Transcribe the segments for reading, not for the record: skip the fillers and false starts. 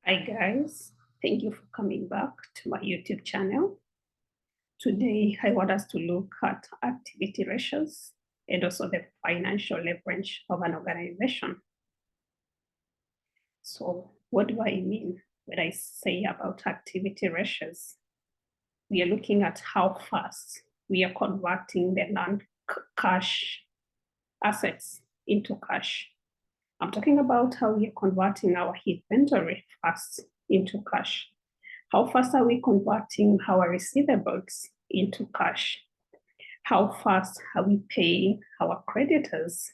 Hi guys, thank you for coming back to my YouTube channel. Today, I want us to look at activity ratios and also the financial leverage of an organization. So what do I mean when I say about activity ratios? We are looking at how fast we are converting the non-cash assets into cash. I'm talking about how we are converting our inventory fast into cash. How fast are we converting our receivables into cash? How fast are we paying our creditors?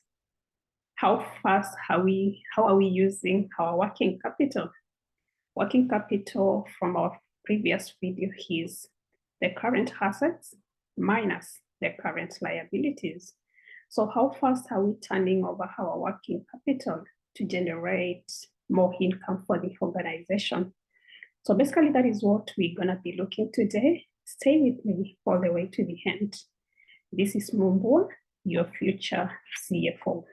How fast are we using our working capital? Working capital from our previous video is the current assets minus the current liabilities. So how fast are we turning over our working capital to generate more income for the organization? So basically that is what we're gonna be looking today. Stay with me all the way to the end. This is Mumbun, your future CFO.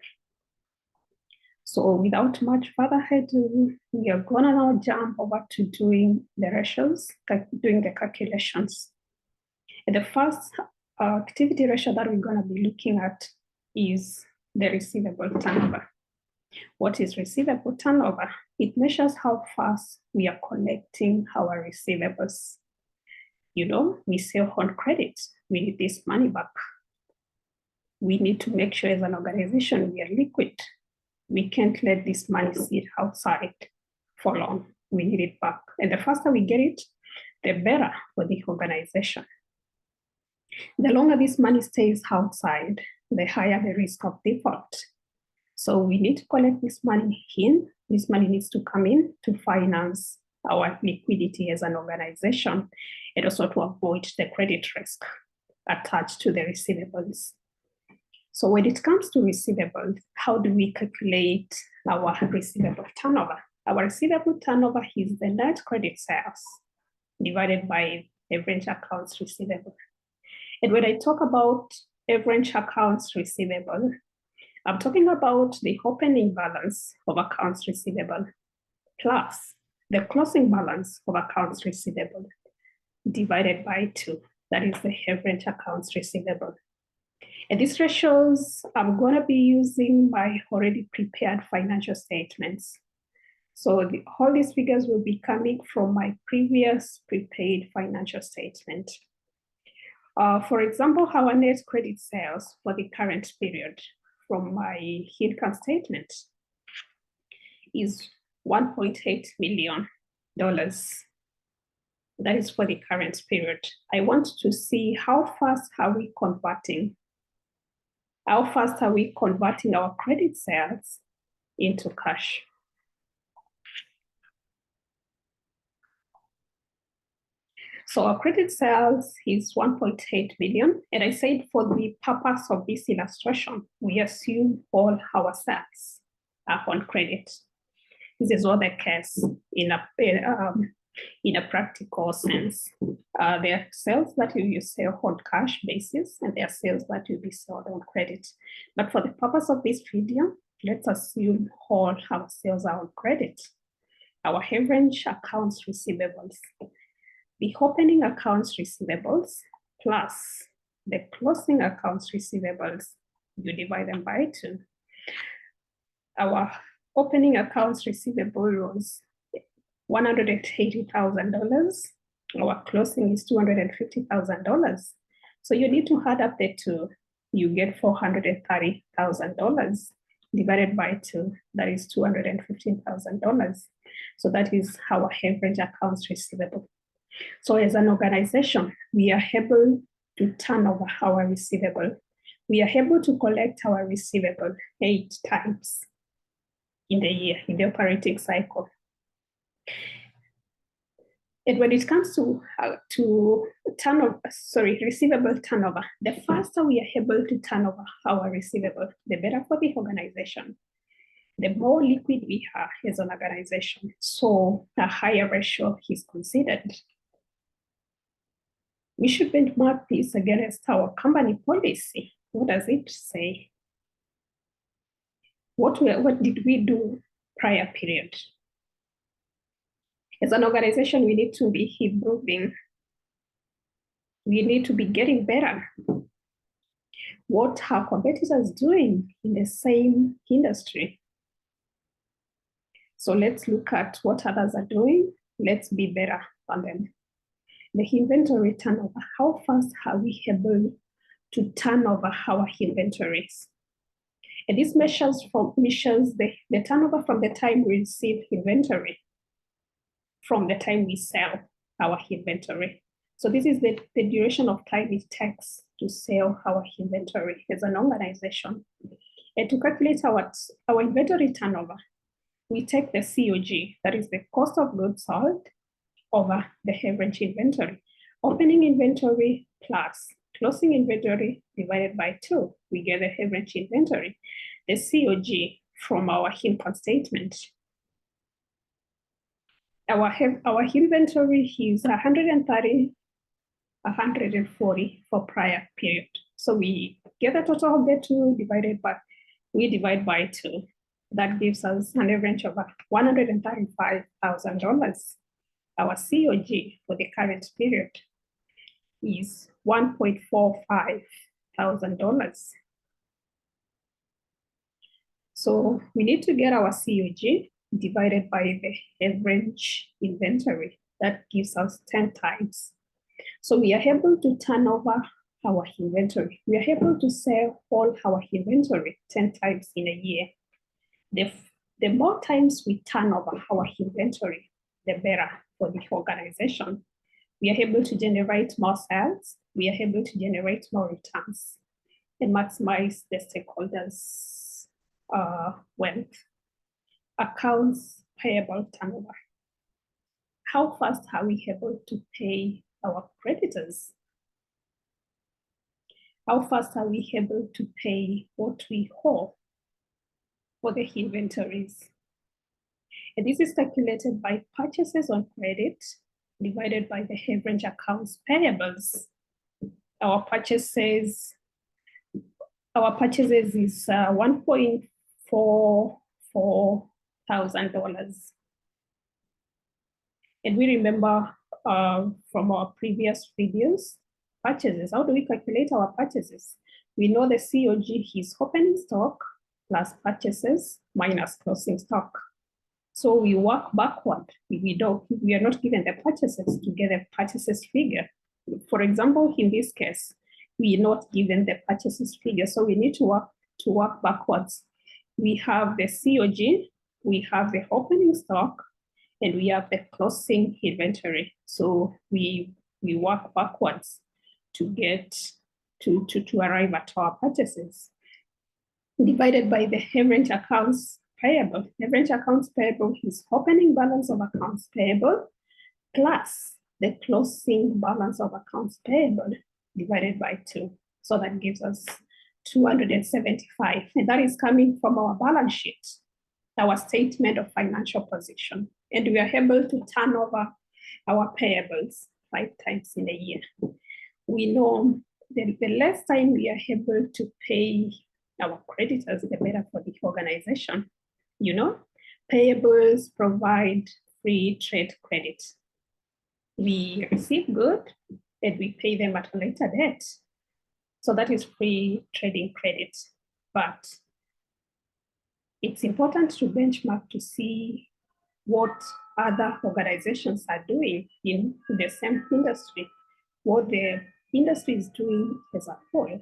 So without much further ado, we are gonna now jump over to doing the ratios, doing the calculations. And the first activity ratio that we're gonna be looking at is the receivable turnover. What is receivable turnover? It measures how fast we are collecting our receivables. You know, we sell on credit, we need this money back. We need to make sure as an organization we are liquid. We can't let this money sit outside for long. We need it back. And the faster we get it, the better for the organization. The longer this money stays outside, the higher the risk of default. So we need to collect this money in. This money needs to come in to finance our liquidity as an organization and also to avoid the credit risk attached to the receivables. So when it comes to receivables, how do we calculate our receivable turnover? Our receivable turnover is the net credit sales divided by average accounts receivable. And when I talk about average accounts receivable, I'm talking about the opening balance of accounts receivable plus the closing balance of accounts receivable divided by 2. That is the average accounts receivable. And these ratios, I'm going to be using my already prepared financial statements. So all these figures will be coming from my previous prepared financial statement. For example, our net credit sales for the current period from my income statement is $1.8 million. That is for the current period. I want to see how fast are we converting our credit sales into cash. So our credit sales is 1.8 million. And I said for the purpose of this illustration, we assume all our sales are on credit. This is what the case in a practical sense. There are sales that you sell on cash basis, and there are sales that will be sold on credit. But for the purpose of this video, let's assume all our sales are on credit. Our average accounts receivables, the opening accounts receivables plus the closing accounts receivables, you divide them by 2. Our opening accounts receivable was $180,000. Our closing is $250,000. So you need to add up the 2. You get $430,000 divided by 2. That is $215,000. So that is our average accounts receivable. So as an organization, we are able to turn over our receivable. We are able to collect our receivable 8 times in the year, in the operating cycle. And when it comes to receivable turnover, the faster we are able to turn over our receivable, the better for the organization. The more liquid we are as an organization, so a higher ratio is considered. We should benchmark this against our company policy. What does it say? What did we do prior period? As an organization, we need to be improving. We need to be getting better. What are competitors doing in the same industry? So let's look at what others are doing. Let's be better than them. The inventory turnover. How fast are we able to turn over our inventories? And this measures the turnover from the time we receive inventory, from the time we sell our inventory. So this is the duration of time it takes to sell our inventory as an organization. And to calculate our inventory turnover, we take the COG, that is the cost of goods sold, over the average inventory. Opening inventory plus closing inventory divided by 2, we get the average inventory. The COG from our income statement. Our inventory is 130, 140 for prior period. So we get the total of the two we divide by 2. That gives us an average of $135,000. Our COG for the current period is $1.45 thousand. So we need to get our COG divided by the average inventory. That gives us 10 times. So we are able to turn over our inventory. We are able to sell all our inventory 10 times in a year. The more times we turn over our inventory, the better for the organization. We are able to generate more sales. We are able to generate more returns and maximize the stakeholders' wealth. Accounts payable turnover. How fast are we able to pay our creditors? How fast are we able to pay what we owe for the inventories? And this is calculated by purchases on credit divided by the average accounts payables. Our purchases is $1.44 thousand. And we remember from our previous videos, purchases. How do we calculate our purchases? We know the COG is opening stock plus purchases minus closing stock. So we work backward. We are not given the purchases to get a purchases figure. For example, in this case, we are not given the purchases figure. So we need to work backwards. We have the COG, we have the opening stock, and we have the closing inventory. So we work backwards to get to arrive at our purchases. Divided by the average accounts payable. Average accounts payable is opening balance of accounts payable plus the closing balance of accounts payable divided by 2. So that gives us 275. And that is coming from our balance sheet, our statement of financial position. And we are able to turn over our payables 5 times in a year. We know the less time we are able to pay our creditors, the better for the organization. You know, payables provide free trade credit. We receive goods and we pay them at a later date. So that is free trading credit. But it's important to benchmark to see what other organizations are doing in the same industry, what the industry is doing as a whole.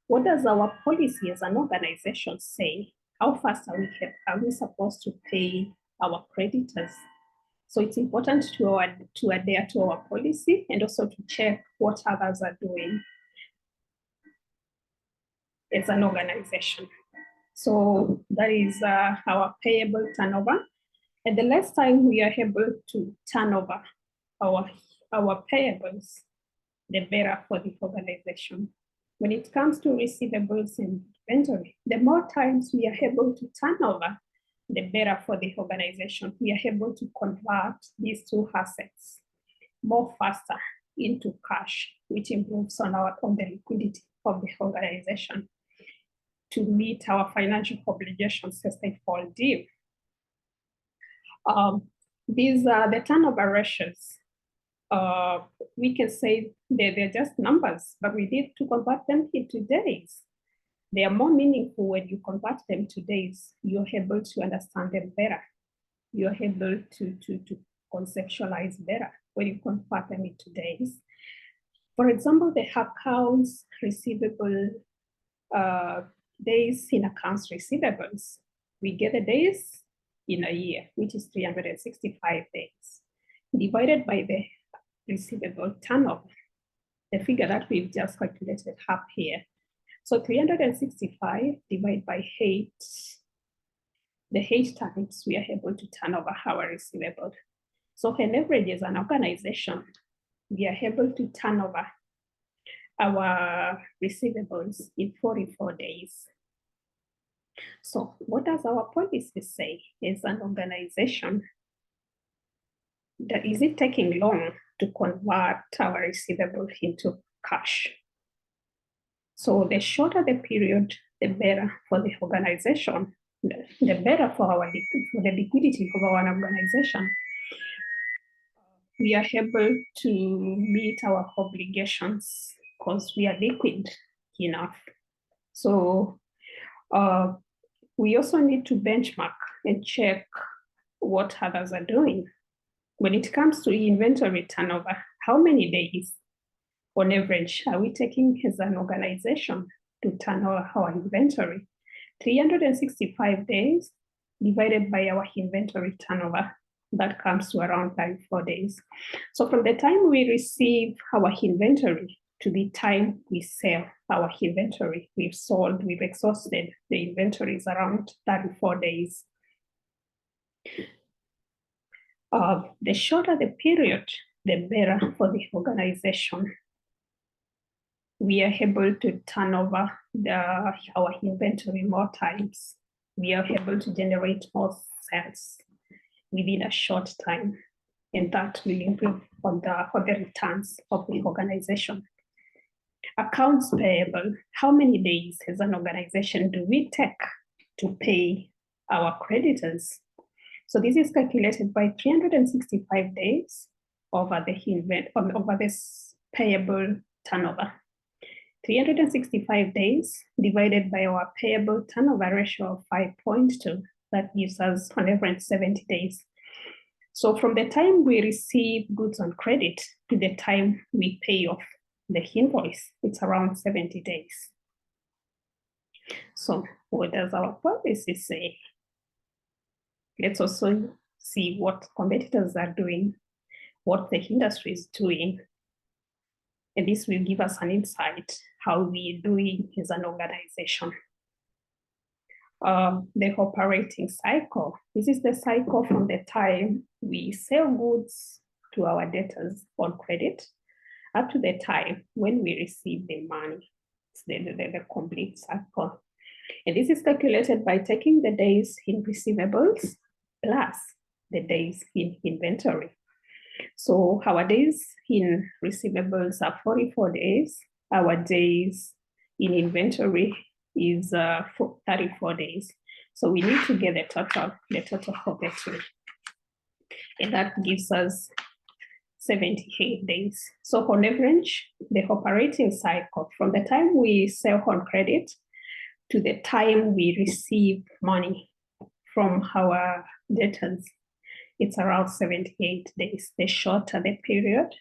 What does our policy as an organization say? How fast are we supposed to pay our creditors? So it's important to adhere to our policy and also to check what others are doing as an organization. So that is our payable turnover. And the less time we are able to turn over our payables, the better for the organization. When it comes to receivables and inventory, the more times we are able to turn over, the better for the organization. We are able to convert these two assets more faster into cash, which improves on the liquidity of the organization to meet our financial obligations as they fall due. These are the turnover ratios. We can say they're just numbers, but we need to convert them into days. They are more meaningful when you convert them to days. You're able to understand them better. You're able to conceptualize better when you convert them into days. For example, the accounts receivable days in accounts receivables. We get the days in a year, which is 365 days, divided by the receivable turnover, the figure that we've just calculated up here. So 365 divided by 8, the 8 times we are able to turn over our receivable. So on average, as an organization, we are able to turn over our receivables in 44 days. So what does our policy say as an organization? That is it taking long to convert our receivables into cash? So the shorter the period, the better for the organization, the better for the liquidity of our organization. We are able to meet our obligations because we are liquid enough. So we also need to benchmark and check what others are doing. When it comes to inventory turnover, how many days on average are we taking as an organization to turn over our inventory? 365 days divided by our inventory turnover, that comes to around 34 days. So from the time we receive our inventory to the time we sell our inventory, we've exhausted the inventory is around 34 days. The shorter the period, the better for the organization. We are able to turn over our inventory more times. We are able to generate more sales within a short time, and that will improve on the returns of the organization. Accounts payable, how many days as an organization do we take to pay our creditors? So this is calculated by 365 days over this payable turnover. 365 days divided by our payable turnover ratio of 5.2, that gives us on average 70 days. So from the time we receive goods on credit to the time we pay off the invoice, it's around 70 days. So what does our policy say? Let's also see what competitors are doing, what the industry is doing. And this will give us an insight how we're doing as an organization. The operating cycle. This is the cycle from the time we sell goods to our debtors on credit up to the time when we receive the money. It's the complete cycle. And this is calculated by taking the days in receivables plus the days in inventory. So our days in receivables are 44 days. Our days in inventory is 34 days. So we need to get the total of the two. And that gives us 78 days. So on average, the operating cycle from the time we sell on credit to the time we receive money from our debtors, it's around 78 days. The shorter the period,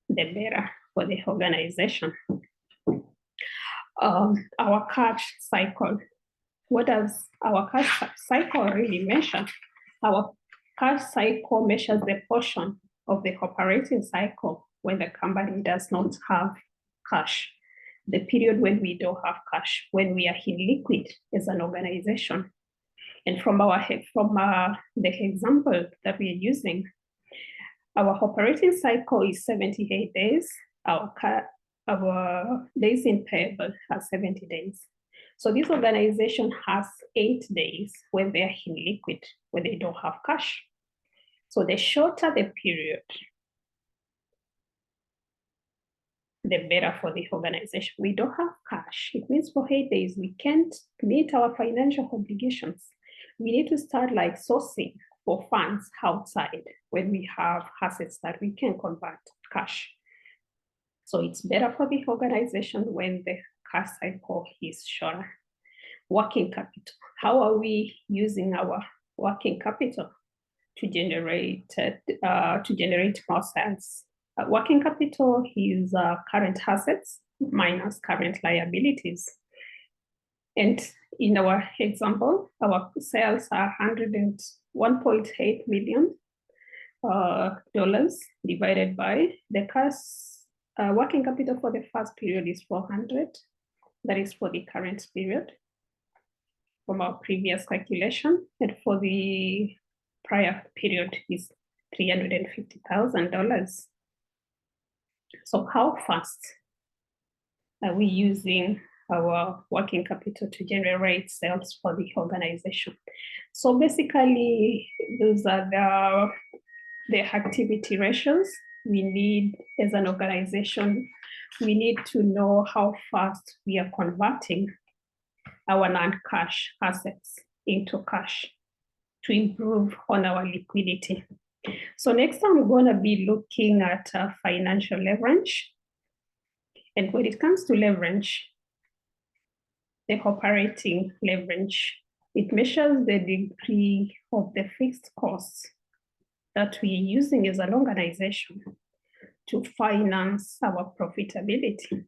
the better for the organization. Our cash cycle. What does our cash cycle really measure? Our cash cycle measures the portion of the operating cycle when the company does not have cash. The period when we don't have cash, when we are illiquid as an organization. And from the example that we are using, our operating cycle is 78 days. Our days in payable are 70 days. So this organization has 8 days when they are illiquid, when they don't have cash. So the shorter the period, the better for the organization. We don't have cash. It means for 8 days, we can't meet our financial obligations. We need to start like sourcing for funds outside when we have assets that we can convert cash. So it's better for the organization when the cash cycle is shorter. Working capital. How are we using our working capital to generate more sales? Working capital is current assets minus current liabilities. And in our example, our sales are $101.8 million divided by the cash working capital for the first period is 400. That is for the current period from our previous calculation. And for the prior period is $350,000. So how fast are we using our working capital to generate sales for the organization? So basically, those are the activity ratios we need as an organization. We need to know how fast we are converting our non-cash assets into cash to improve on our liquidity. So next I'm going to be looking at financial leverage. And when it comes to leverage, the operating leverage, it measures the degree of the fixed costs that we are using as an organization to finance our profitability.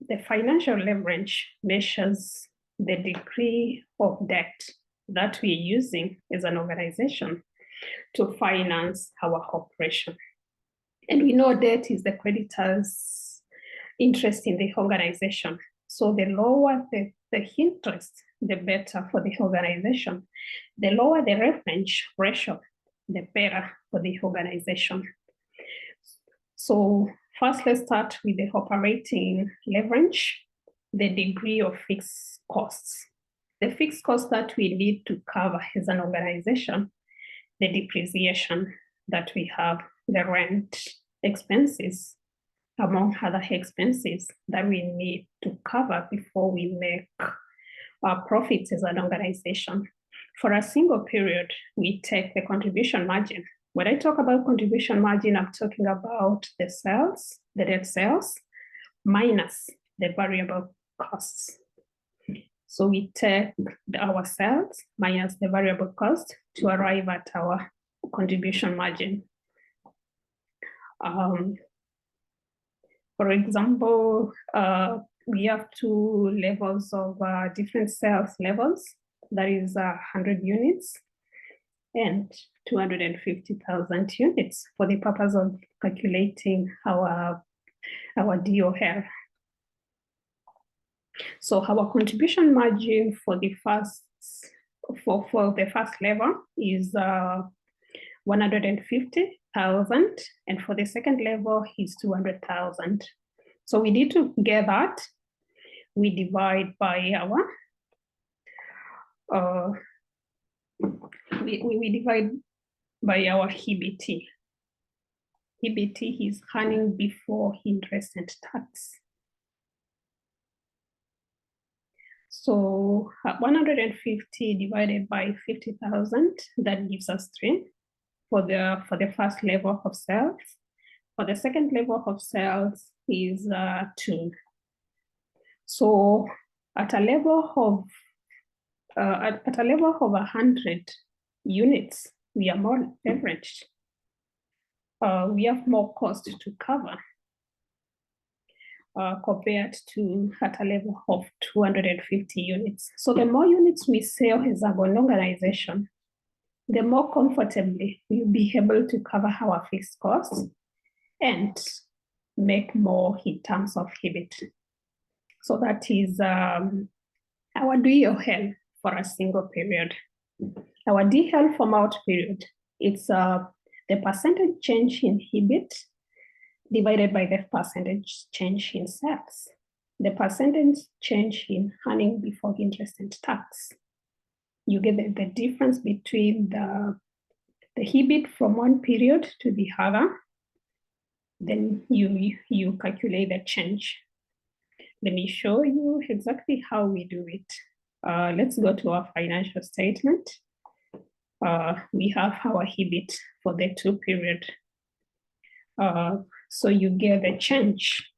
The financial leverage measures the degree of debt that we are using as an organization to finance our operation. And we know debt is the creditor's interest in the organization. So the lower the interest, the better for the organization. The lower the leverage ratio, the better for the organization. So first, let's start with the operating leverage, the degree of fixed costs. The fixed costs that we need to cover as an organization, the depreciation that we have, the rent expenses, among other expenses that we need to cover before we make our profits as an organization. For a single period, we take the contribution margin. When I talk about contribution margin, I'm talking about the sales, the net sales, minus the variable costs. So we take our sales minus the variable cost to arrive at our contribution margin. For example, we have two levels of different sales levels. That is 100 units and 250,000 units for the purpose of calculating our DOL. So our contribution margin for the first level is 150,000, and for the second level is 200,000. So we need to get that. We divide by our we divide by our EBT. EBT is earning before interest and tax. So 150 divided by 50,000, that gives us 3 for the first level of sales. For the second level of sales is 2. So at a level of 100 units, we are more leveraged. We have more cost to cover compared to at a level of 250 units. So the more units we sell as an organization, the more comfortably we'll be able to cover our fixed costs and make more in terms of EBIT. So that is our DOL for a single period. Our DOL from out period, it's the percentage change in EBIT divided by the percentage change in sales. The percentage change in earning before interest and tax. You get the difference between the EBIT from one period to the other. Then you calculate the change. Let me show you exactly how we do it. Let's go to our financial statement. we have our EBIT for the 2 period. So you get the change.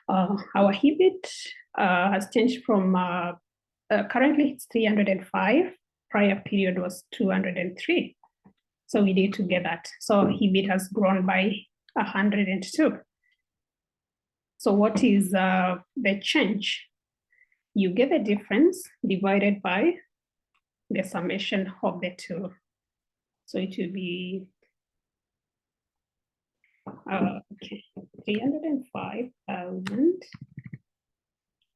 Our EBIT has changed from currently it's 305, prior period was 203. So we need to get that. So EBIT has grown by 102. So what is the change? You get the difference divided by the summation of the two. So it will be 305,000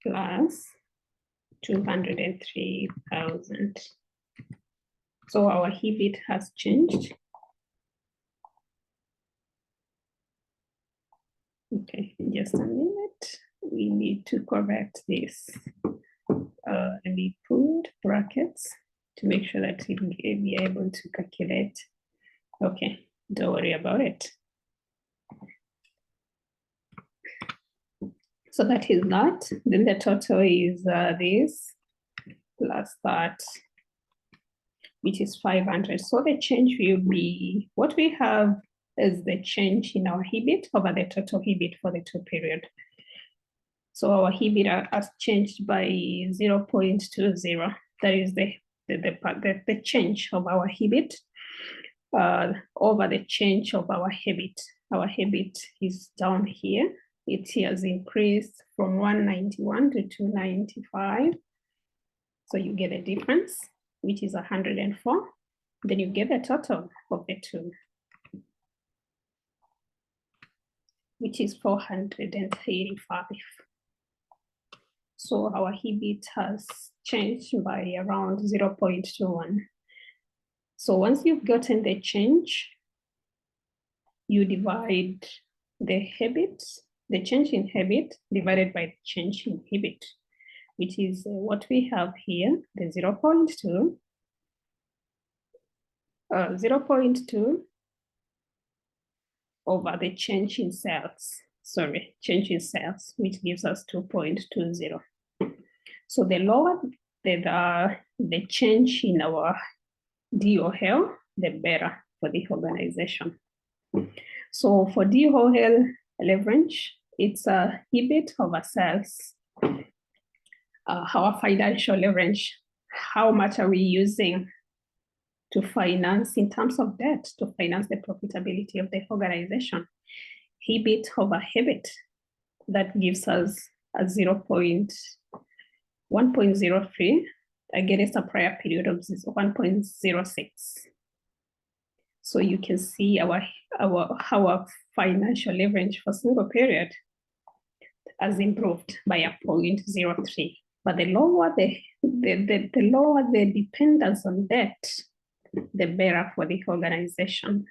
plus 203,000. So our EBIT has changed. Okay, just a minute. We need to correct this. Let me put brackets to make sure that it will be able to calculate. Okay, don't worry about it. So that is that. Then the total is this plus that, which is 500. So the change will be, what we have is the change in our EBIT over the total EBIT for the 2 period. So our EBIT has changed by 0.20. That is the change of our EBIT over the change of our EBIT. Our EBIT is down here. It has increased from 191 to 295. So you get a difference, which is 104. Then you get the total of the two, which is 485. So our EBIT has changed by around 0.21. So once you've gotten the change, you divide the EBIT, the change in EBIT divided by the change in EBIT, which is what we have here, the 0.2, 0.2 over the change in sales, which gives us 2.20. So the lower the change in our DOL, the better for the organization. So for DOL leverage, it's a EBIT over sales. Our financial leverage, how much are we using to finance in terms of debt, to finance the profitability of the organization? EBIT over EBIT, that gives us a 1.03 against a prior period of 1.06. So you can see our financial leverage for single period has improved by a 0.03. But the lower the lower the dependence on debt, the better for the organization.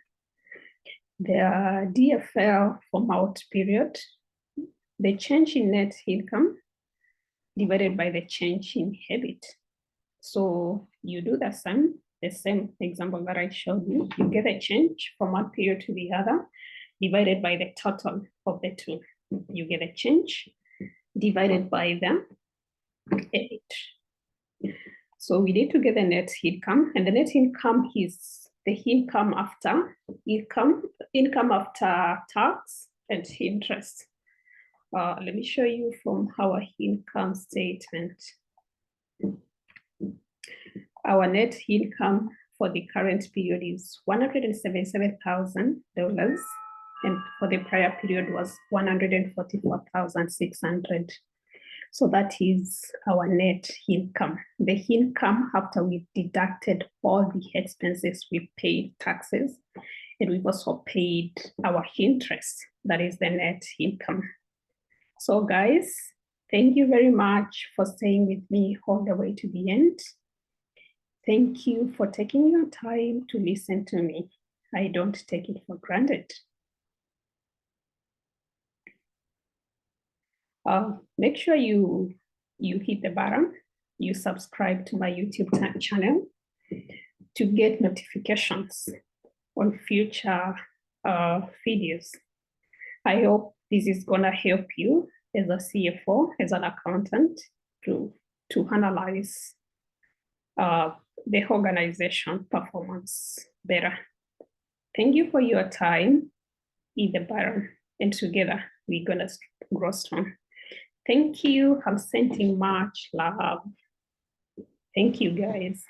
The DFL from out period, the change in net income divided by the change in EBIT. So you do the same example that I showed you. You get a change from one period to the other divided by the total of the two. You get a change divided by the EBIT. So we need to get the net income, and the net income is the income after tax and interest. Let me show you from our income statement. Our net income for the current period is $177,000, and for the prior period was $144,600. So that is our net income. The income after we've deducted all the expenses, we paid taxes, and we've also paid our interest. That is the net income. So guys, thank you very much for staying with me all the way to the end. Thank you for taking your time to listen to me. I don't take it for granted. Make sure you hit the button, you subscribe to my YouTube channel to get notifications on future videos. I hope this is gonna help you as a CFO, as an accountant, to analyze the organization performance better. Thank you for your time, Ida Baron, and together we're gonna grow strong. Thank you. I'm sending much love. Thank you, guys.